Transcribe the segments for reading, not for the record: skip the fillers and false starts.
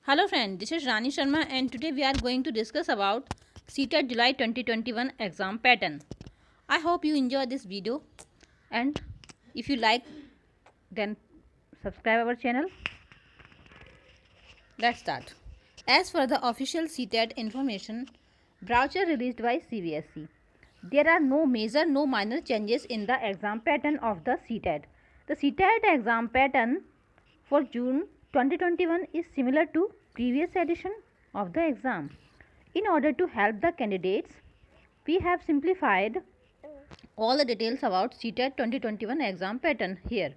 Hello friend, this is Rani Sharma and today we are going to discuss about CTET July 2021 exam pattern. I hope you enjoy this video and if you like then subscribe our channel. Let's start. As for the official CTET information brochure released by CBSE, there are no minor changes in the exam pattern of the CTET. The CTET exam pattern for June 2021 is similar to previous edition of the exam. In order to help the candidates, we have simplified all the details about CTET 2021 exam pattern here.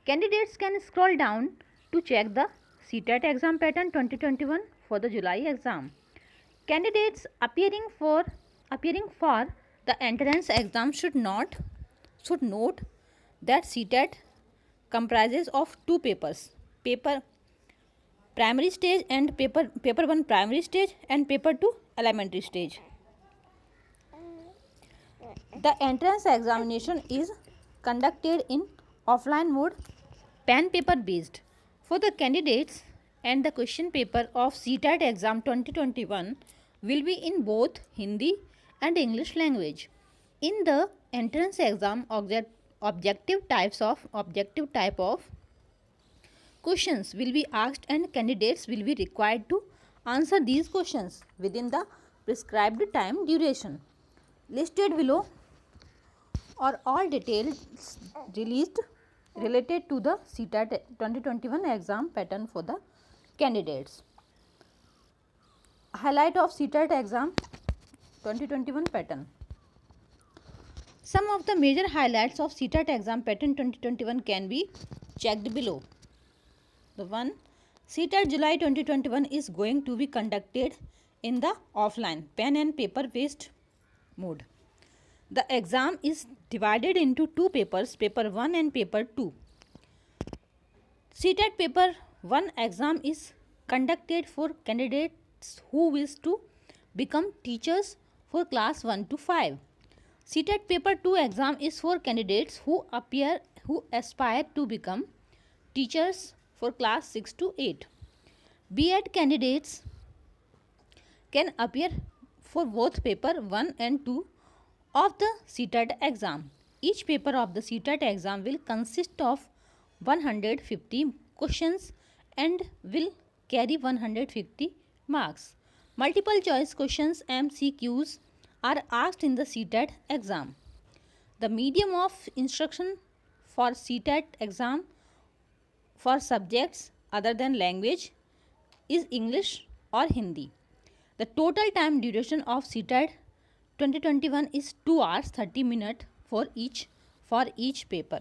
Candidates can scroll down to check the CTET exam pattern 2021 for the July exam. Candidates appearing for the entrance exam should note that CTET comprises of two papers, paper primary stage and paper 1 primary stage and paper 2 elementary stage. The entrance examination is conducted in offline mode, pen paper based. For the candidates, and the question paper of CTET exam 2021 will be in both Hindi and English language. In the entrance exam, objective type of questions will be asked and candidates will be required to answer these questions within the prescribed time duration. Listed below are all details released related to the CTET 2021 exam pattern for the candidates. Highlight of CTET exam 2021 pattern. Some of the major highlights of CTET exam pattern 2021 can be checked below. The one, CTET July 2021 is going to be conducted in the offline pen and paper based mode. The exam is divided into two papers, paper 1 and paper 2. CTET paper 1 exam is conducted for candidates who wish to become teachers for class 1 to 5. CTET paper 2 exam is for candidates who aspire to become teachers for class 6 to 8. B.Ed candidates can appear for both paper 1 and 2 of the CTET exam. Each paper of the CTET exam will consist of 150 questions and will carry 150 marks. Multiple choice questions MCQs are asked in the CTET exam. The medium of instruction for CTET exam for subjects other than language is English or Hindi. The total time duration of CTET 2021 is 2 hours 30 minutes for each paper.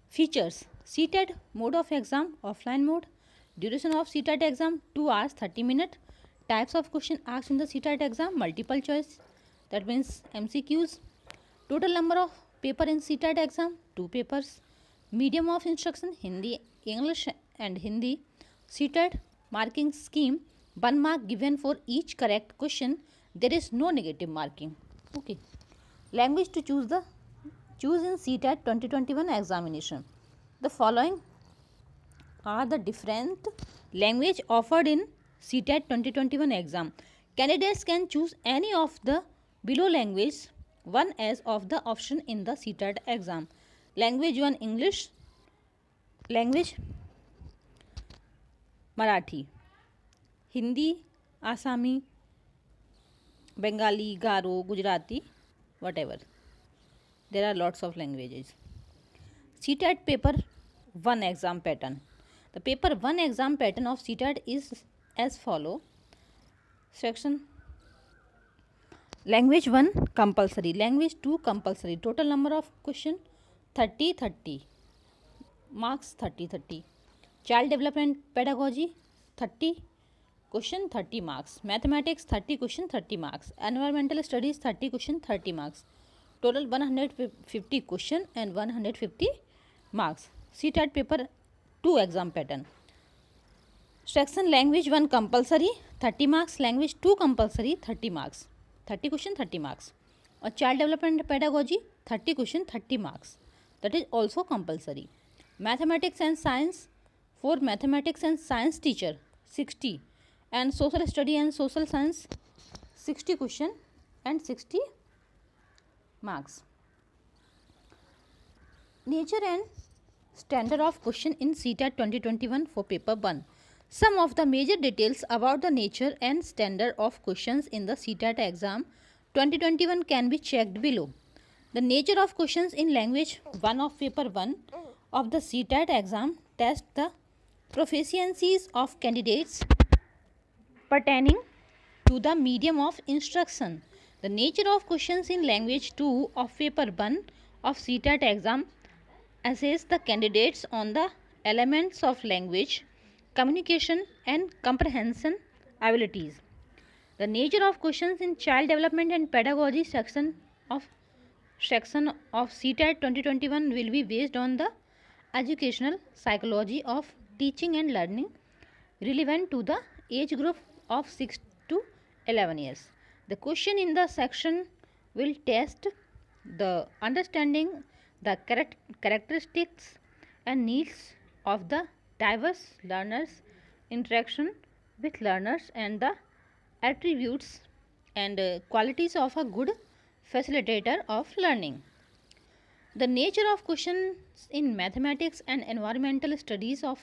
Features: CTET mode of exam offline mode. Duration of CTET exam 2 hours 30 minutes. Types of question asked in the CTET exam: multiple choice, that means MCQs. Total number of paper in CTET exam 2 papers. Medium of instruction Hindi, English and Hindi. CTET marking scheme: 1 mark given for each correct question. There is no negative marking. Okay. Language to choose in CTET 2021 examination. The following are the different language offered in CTET 2021 exam. Candidates can choose any of the below language one as of the option in the CTET exam. Language 1 English. Language Marathi, Hindi, Assami, Bengali, Garo, Gujarati, whatever. There are lots of languages. CTET paper 1 exam pattern. The paper 1 exam pattern of CTET is as follow. Section Language 1 compulsory, language 2 compulsory. Total number of question 30. Marks 30. Child development pedagogy 30 question 30 marks. Mathematics 30 question 30 marks. Environmental studies 30 question 30 marks. Total 150 question and 150 marks. CTET paper 2 exam pattern. Section language 1 compulsory 30 marks, language 2 compulsory 30 marks. 30 question 30 marks. Or child development pedagogy 30 question 30 marks. That is also compulsory. Mathematics and science for mathematics and science teacher 60, and social study and social science 60 question and 60 marks. Nature and standard of question in CTET 2021 for paper 1. Some of the major details about the nature and standard of questions in the CTET exam 2021 can be checked below. The nature of questions in language 1 of paper 1 of the CTET exam test the proficiencies of candidates pertaining to the medium of instruction. The nature of questions in language 2 of paper 1 of CTET exam assess the candidates on the elements of language, communication and comprehension abilities. The nature of questions in child development and pedagogy section of CTET 2021 will be based on the educational psychology of teaching and learning relevant to the age group of 6 to 11 years. The question in the section will test the understanding the characteristics and needs of the diverse learners, interaction with learners and the attributes and qualities of a good facilitator of learning. The nature of questions in mathematics and environmental studies of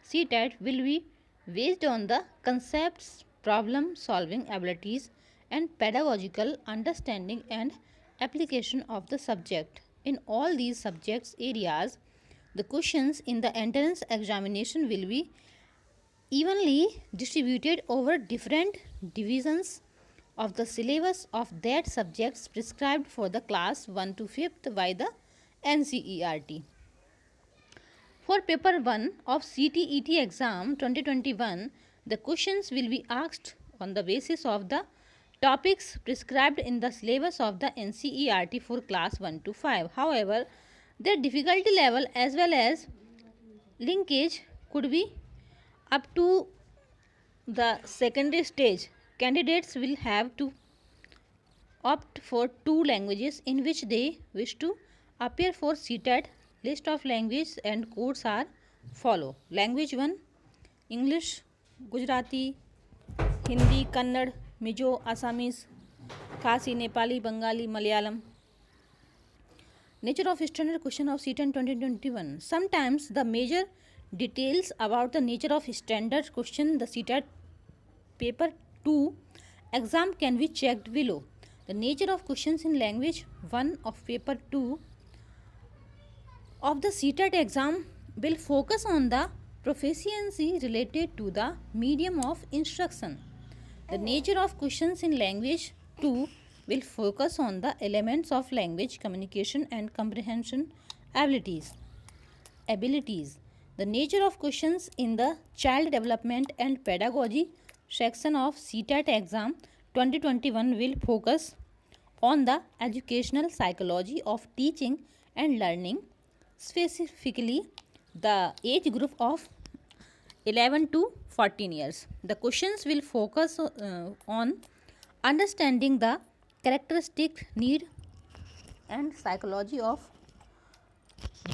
CTET will be based on the concepts, problem solving abilities and pedagogical understanding and application of the subject. In all these subjects areas, the questions in the entrance examination will be evenly distributed over different divisions of the syllabus of that subjects prescribed for the class 1 to 5th by the NCERT. For paper 1 of CTET exam 2021, the questions will be asked on the basis of the topics prescribed in the syllabus of the NCERT for class 1 to 5. However, their difficulty level as well as linkage could be up to the secondary stage. Candidates will have to opt for 2 languages in which they wish to appear for CTET. List of languages and codes are follow. Language 1 English, Gujarati, Hindi, Kannada, Mizo, Assamese, Khasi, Nepali, Bengali, Malayalam. Nature of standard question of CTET 2021. Sometimes the major details about the nature of standard question the CTET paper 2 exam can be checked below. The nature of questions in language 1 of paper 2 of the CTET exam will focus on the proficiency related to the medium of instruction. The nature of questions in language 2 will focus on the elements of language communication and comprehension abilities. The nature of questions in the child development and pedagogy section of CTET exam 2021 will focus on the educational psychology of teaching and learning, specifically the age group of 11 to 14 years. The questions will focus on understanding the characteristic, need and psychology of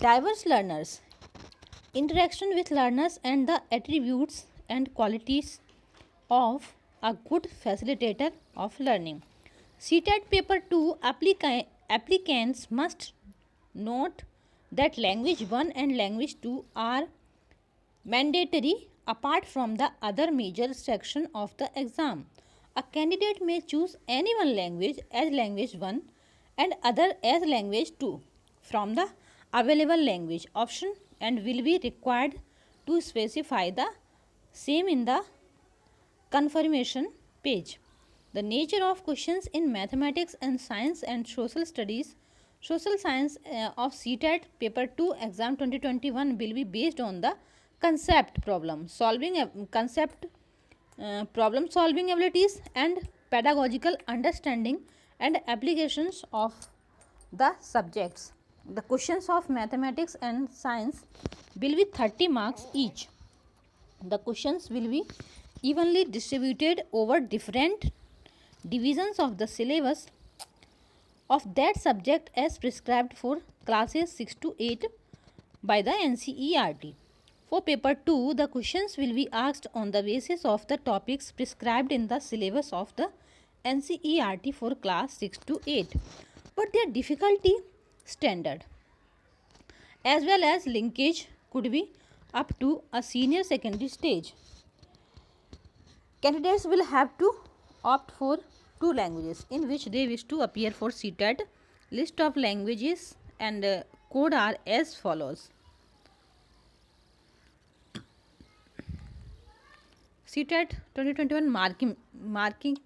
diverse learners, interaction with learners and the attributes and qualities of a good facilitator of learning. CTET paper 2 applicants must note that language 1 and language 2 are mandatory apart from the other major section of the exam. A candidate may choose any one language as language 1 and other as language 2 from the available language option and will be required to specify the same in the confirmation page. The nature of questions in mathematics and science and social studies, social science of CTET paper 2 exam 2021 will be based on the problem solving abilities and pedagogical understanding and applications of the subjects. The questions of mathematics and science will be 30 marks each. The questions will be evenly distributed over different divisions of the syllabus of that subject as prescribed for classes 6 to 8 by the NCERT. For paper 2, the questions will be asked on the basis of the topics prescribed in the syllabus of the NCERT for class 6 to 8, but their difficulty standard as well as linkage could be up to a senior secondary stage. Candidates will have to opt for 2 languages in which they wish to appear for CTET. List of languages and code are as follows. CTET 2021 marking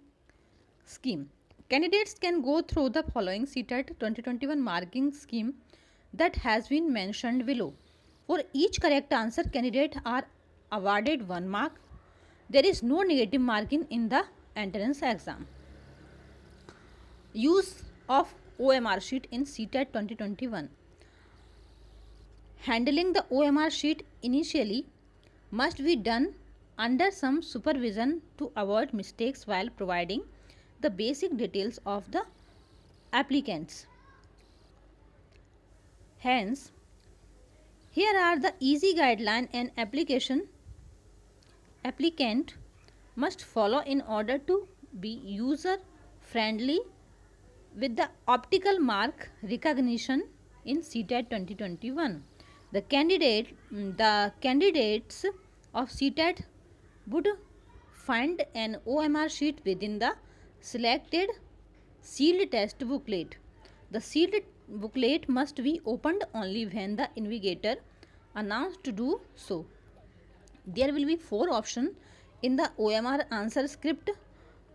scheme. Candidates can go through the following CTET 2021 marking scheme that has been mentioned below. For each correct answer, candidates are awarded 1 mark. There is no negative marking in the entrance exam. Use of OMR sheet in CTET 2021. Handling the OMR sheet initially must be done under some supervision to avoid mistakes while providing the basic details of the applicants. Hence, here are the easy guidelines an applicant must follow in order to be user friendly with the optical mark recognition in CTET 2021. The candidates of CTET would find an OMR sheet within the selected sealed test booklet. The sealed booklet must be opened only when the invigilator announced to do so. There will be 4 options in the OMR answer script,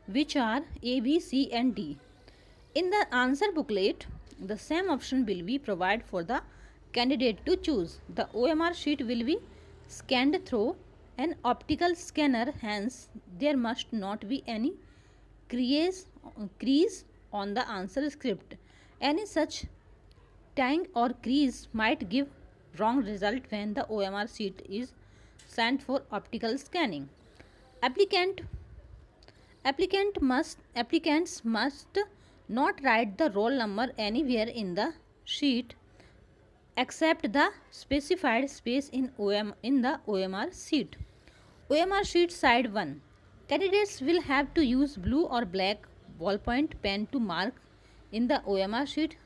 which are A, B, C and D. In the answer booklet, the same option will be provided for the candidate to choose. The OMR sheet will be scanned through an optical scanner, hence there must not be any crease on the answer script. Any such tang or crease might give wrong result when the OMR sheet is sent for optical scanning. Applicants must not write the roll number anywhere in the sheet except the specified space in the OMR sheet. OMR sheet side 1. Candidates will have to use blue or black ballpoint pen to mark in the OMR sheet.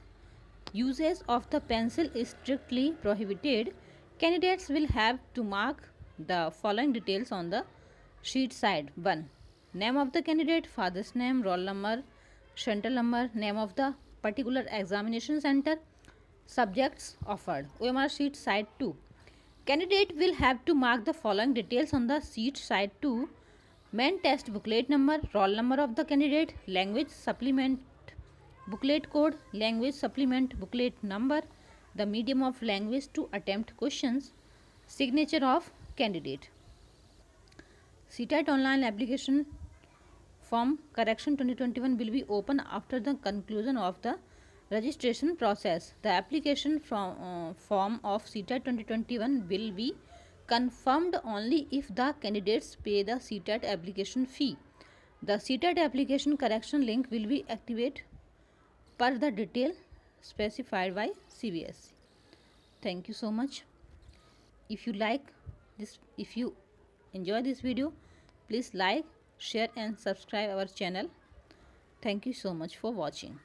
Usage of the pencil is strictly prohibited. Candidates will have to mark the following details on the sheet side 1. Name of the candidate, father's name, roll number, central number, name of the particular examination center, subjects offered. OMR sheet side 2. Candidate will have to mark the following details on the sheet side 2. Main test booklet number, roll number of the candidate, language supplement booklet code, language supplement booklet number, the medium of language to attempt questions, signature of candidate. CTET online application form correction 2021 will be open after the conclusion of the registration process. The application form of CTET 2021 will be confirmed only if the candidates pay the CTET application fee. The CTET application correction link will be activated per the detail specified by CBSE. Thank you so much. If you enjoy this video, please like, share and subscribe our channel. Thank you so much for watching.